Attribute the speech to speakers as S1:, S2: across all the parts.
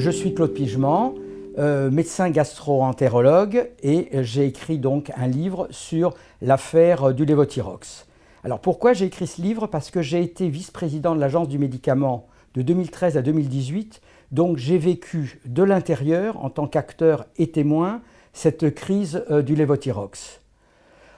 S1: Je suis Claude Pigement, médecin gastro-entérologue et j'ai écrit donc un livre sur l'affaire du lévothyrox. Alors pourquoi j'ai écrit ce livre? Parce que j'ai été vice-président de l'Agence du médicament de 2013 à 2018, donc j'ai vécu de l'intérieur, en tant qu'acteur et témoin, cette crise du lévothyrox.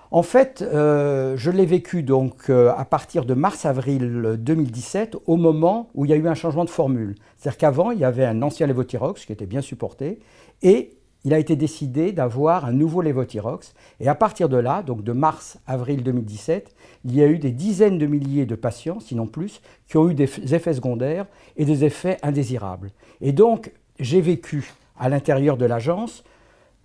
S1: En fait, je l'ai vécu donc à partir de mars-avril 2017, au moment où il y a eu un changement de formule. C'est-à-dire qu'avant, il y avait un ancien lévothyrox qui était bien supporté, et il a été décidé d'avoir un nouveau lévothyrox. Et à partir de là, donc de mars-avril 2017, il y a eu des dizaines de milliers de patients, sinon plus, qui ont eu des effets secondaires et des effets indésirables. Et donc, j'ai vécu à l'intérieur de l'agence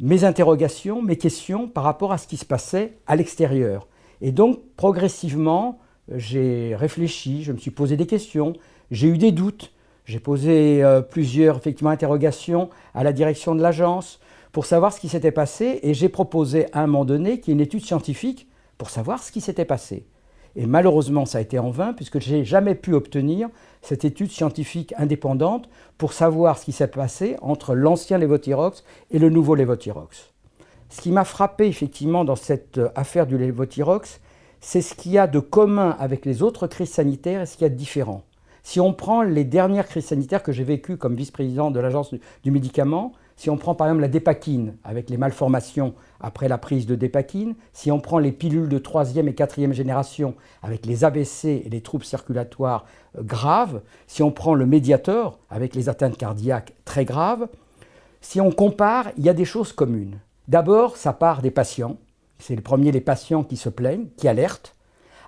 S1: mes interrogations, mes questions par rapport à ce qui se passait à l'extérieur. Et donc, progressivement, j'ai réfléchi, je me suis posé des questions, j'ai eu des doutes, j'ai posé plusieurs interrogations à la direction de l'agence pour savoir ce qui s'était passé, et j'ai proposé à un moment donné qu'il y ait une étude scientifique pour savoir ce qui s'était passé. Et malheureusement, ça a été en vain, puisque je n'ai jamais pu obtenir cette étude scientifique indépendante pour savoir ce qui s'est passé entre l'ancien lévothyrox et le nouveau lévothyrox. Ce qui m'a frappé effectivement dans cette affaire du lévothyrox, c'est ce qu'il y a de commun avec les autres crises sanitaires et ce qu'il y a de différent. Si on prend les dernières crises sanitaires que j'ai vécues comme vice-président de l'Agence du médicament, si on prend par exemple la dépakine, avec les malformations après la prise de dépakine, si on prend les pilules de 3e et 4e génération, avec les AVC et les troubles circulatoires graves, si on prend le Mediator, avec les atteintes cardiaques très graves, si on compare, il y a des choses communes. D'abord, ça part des patients. C'est le premier, les patients qui se plaignent, qui alertent.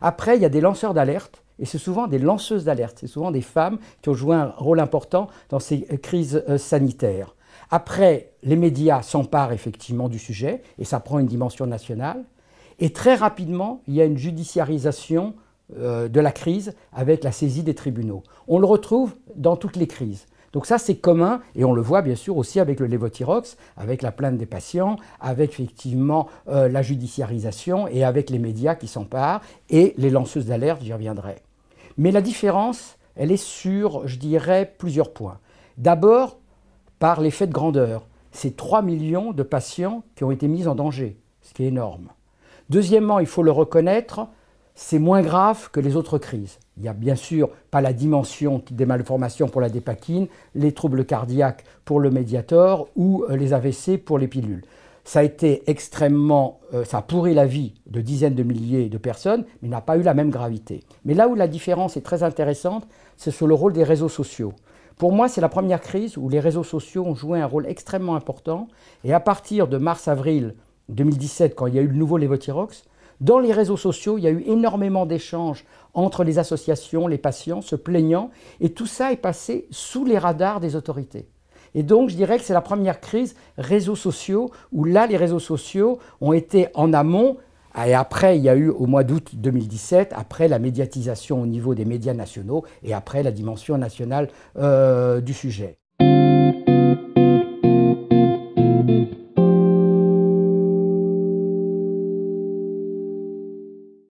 S1: Après, il y a des lanceurs d'alerte. Et c'est souvent des lanceuses d'alerte, c'est souvent des femmes qui ont joué un rôle important dans ces crises sanitaires. Après, les médias s'emparent effectivement du sujet, et ça prend une dimension nationale. Et très rapidement, il y a une judiciarisation de la crise avec la saisie des tribunaux. On le retrouve dans toutes les crises. Donc ça, c'est commun, et on le voit bien sûr aussi avec le lévothyrox, avec la plainte des patients, avec effectivement la judiciarisation et avec les médias qui s'emparent et les lanceuses d'alerte, j'y reviendrai. Mais la différence, elle est sur, je dirais, plusieurs points. D'abord, par l'effet de grandeur. C'est 3 millions de patients qui ont été mis en danger, ce qui est énorme. Deuxièmement, il faut le reconnaître, c'est moins grave que les autres crises. Il n'y a bien sûr pas la dimension des malformations pour la dépakine, les troubles cardiaques pour le Mediator ou les AVC pour les pilules. Ça a été extrêmement, ça a pourri la vie de dizaines de milliers de personnes, mais n'a pas eu la même gravité. Mais là où la différence est très intéressante, c'est sur le rôle des réseaux sociaux. Pour moi, c'est la première crise où les réseaux sociaux ont joué un rôle extrêmement important. Et à partir de mars-avril 2017, quand il y a eu le nouveau lévothyrox, dans les réseaux sociaux, il y a eu énormément d'échanges entre les associations, les patients, se plaignant. Et tout ça est passé sous les radars des autorités. Et donc, je dirais que c'est la première crise réseaux sociaux, où là, les réseaux sociaux ont été en amont. Et après, il y a eu au mois d'août 2017, après la médiatisation au niveau des médias nationaux et après la dimension nationale du sujet.